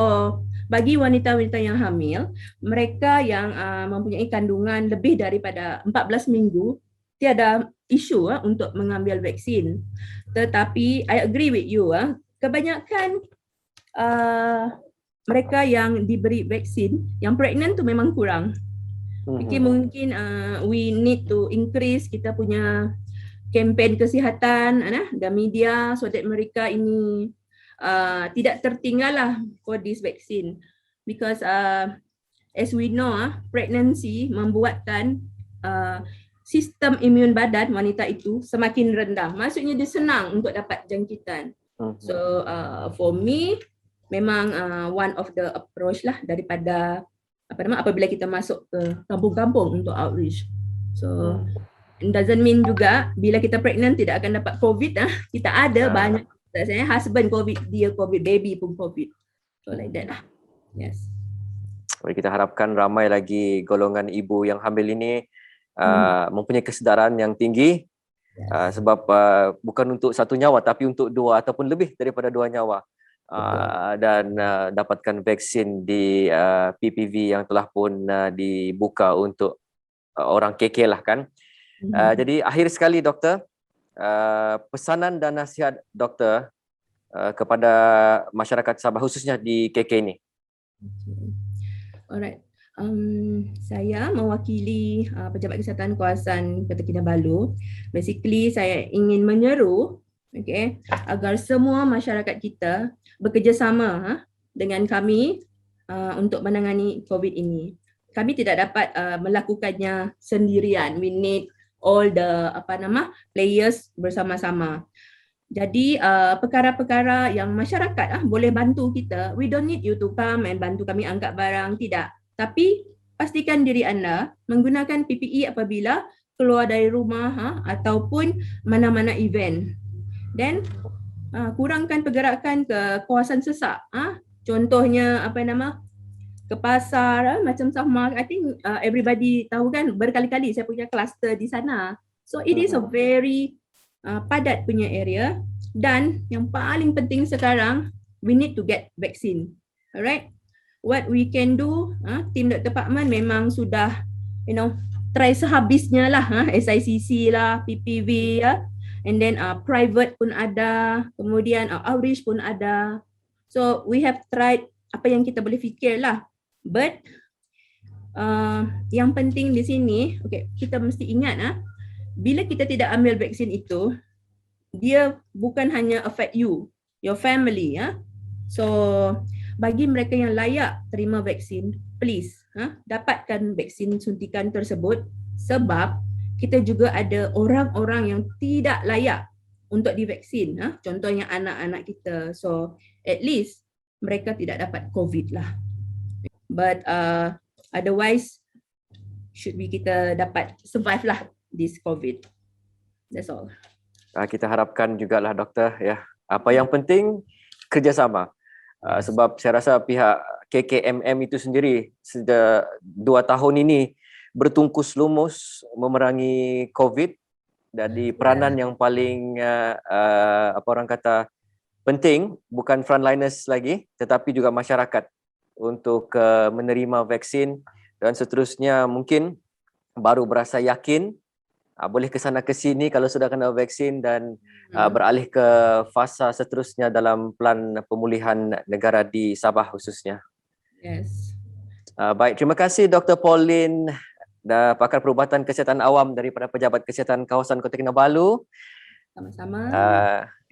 Speaker 4: bagi wanita-wanita yang hamil, mereka yang mempunyai kandungan lebih daripada 14 minggu, tiada isu untuk mengambil vaksin. Tetapi, I agree with you, kebanyakan mereka yang diberi vaksin, yang pregnant tu memang kurang. Mungkin we need to increase kita punya kempen kesihatan dan media so that mereka ini tidak tertinggal lah for this vaccine, because as we know pregnancy membuatkan sistem imun badan wanita itu semakin rendah. Maksudnya dia senang untuk dapat jangkitan. So for me memang one of the approach lah daripada apabila kita masuk ke kampung-kampung untuk outreach. So it doesn't mean juga bila kita pregnant tidak akan dapat COVID. Kita ada banyak, saya husband COVID, dia COVID, baby pun COVID. So like that lah. Yes.
Speaker 1: Kita harapkan ramai lagi golongan ibu yang hamil ini mempunyai kesedaran yang tinggi. Sebab bukan untuk satu nyawa tapi untuk dua ataupun lebih daripada dua nyawa. Dan dapatkan vaksin di PPV yang telah pun dibuka untuk orang KK lah kan. Jadi akhir sekali doktor, pesanan dan nasihat doktor kepada masyarakat Sabah khususnya di KK ini.
Speaker 4: Alright. Saya mewakili Pejabat Kesihatan Kawasan Kota Kinabalu. Basically saya ingin menyeru agar semua masyarakat kita bekerjasama dengan kami untuk menangani COVID ini. Kami tidak dapat melakukannya sendirian. We need all the players bersama-sama. Jadi perkara-perkara yang masyarakat boleh bantu kita, we don't need you to come and bantu kami angkat barang, tidak. Tapi pastikan diri anda menggunakan PPE apabila keluar dari rumah ataupun mana-mana event. Dan kurangkan pergerakan ke kawasan sesak. Contohnya ke pasar, macam sama. I think everybody tahu kan, berkali-kali saya punya kluster di sana. So it is a very padat punya area. Dan yang paling penting sekarang, we need to get vaccine. Alright? What we can do, tim Dr. Patman memang sudah try sehabisnya lah, SICC lah, PPV and then private pun ada, kemudian outreach pun ada. So we have tried apa yang kita boleh fikir lah. But yang penting di sini, kita mesti ingat bila kita tidak ambil vaksin itu, dia bukan hanya affect you, your family. So bagi mereka yang layak terima vaksin, please dapatkan vaksin suntikan tersebut, sebab kita juga ada orang-orang yang tidak layak untuk divaksin. Contohnya anak-anak kita. So at least mereka tidak dapat COVID lah. But otherwise should be kita dapat survive lah this COVID. That's all.
Speaker 1: Kita harapkan jugalah doktor ya. Apa yang penting kerjasama. Sebab saya rasa pihak KKMM itu sendiri sudah 2 tahun ini bertungkus lumus memerangi COVID. Jadi peranan yang paling apa orang kata penting bukan frontliners lagi tetapi juga masyarakat untuk menerima vaksin dan seterusnya mungkin baru berasa yakin boleh ke sana ke sini kalau sudah kena vaksin dan beralih ke fasa seterusnya dalam plan pemulihan negara di Sabah khususnya.
Speaker 4: Yes.
Speaker 1: Baik, terima kasih Dr. Pauline, pakar perubatan kesihatan awam daripada Pejabat Kesihatan Kawasan Kota Kinabalu.
Speaker 4: Sama-sama.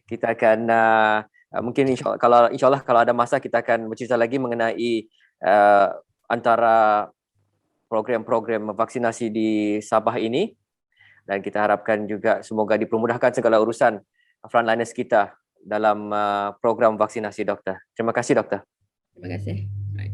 Speaker 1: Kita akan mungkin insyaAllah kalau ada masa kita akan bercerita lagi mengenai antara program-program vaksinasi di Sabah ini dan kita harapkan juga semoga dipermudahkan segala urusan frontliners kita dalam program vaksinasi doktor. Terima kasih doktor.
Speaker 4: Terima kasih. Baik.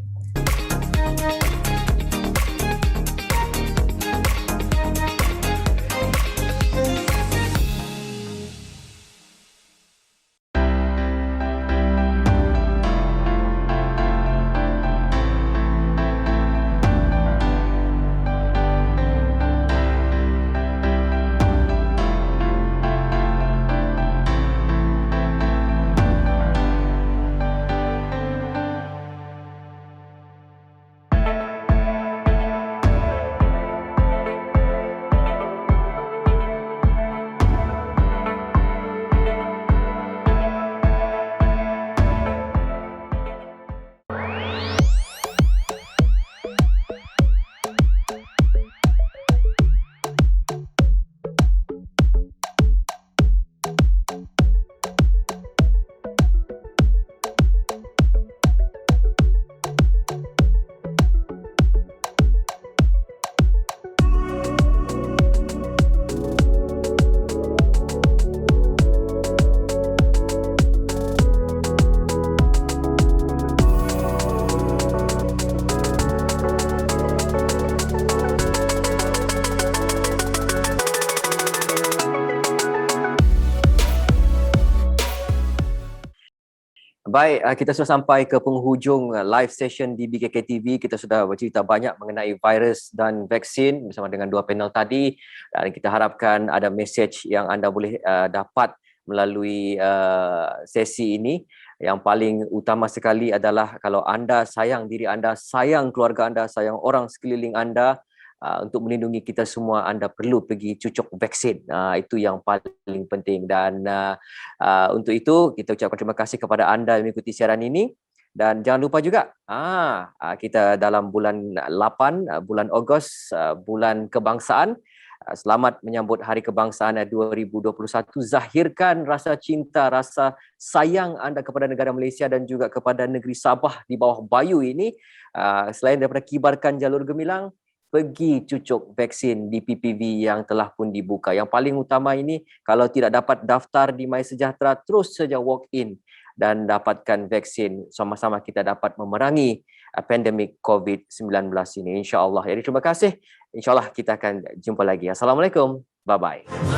Speaker 1: Baik, kita sudah sampai ke penghujung live session di BKK TV. Kita sudah bercerita banyak mengenai virus dan vaksin bersama dengan 2 panel tadi dan kita harapkan ada message yang anda boleh dapat melalui sesi ini. Yang paling utama sekali adalah kalau anda sayang diri anda, sayang keluarga anda, sayang orang sekeliling anda, untuk melindungi kita semua anda perlu pergi cucuk vaksin. Itu yang paling penting dan untuk itu kita ucapkan terima kasih kepada anda yang mengikuti siaran ini dan jangan lupa juga kita dalam bulan 8 bulan Ogos, bulan kebangsaan. Selamat menyambut Hari Kebangsaan 2021. Zahirkan rasa cinta, rasa sayang anda kepada negara Malaysia dan juga kepada negeri Sabah di bawah bayu ini. Selain daripada kibarkan jalur gemilang, pergi cucuk vaksin di PPV yang telah pun dibuka. Yang paling utama ini, kalau tidak dapat daftar di MySejahtera, terus saja walk in dan dapatkan vaksin. Sama-sama kita dapat memerangi pandemik COVID-19 ini, insya-Allah. Jadi terima kasih. Insya-Allah kita akan jumpa lagi. Assalamualaikum. Bye-bye.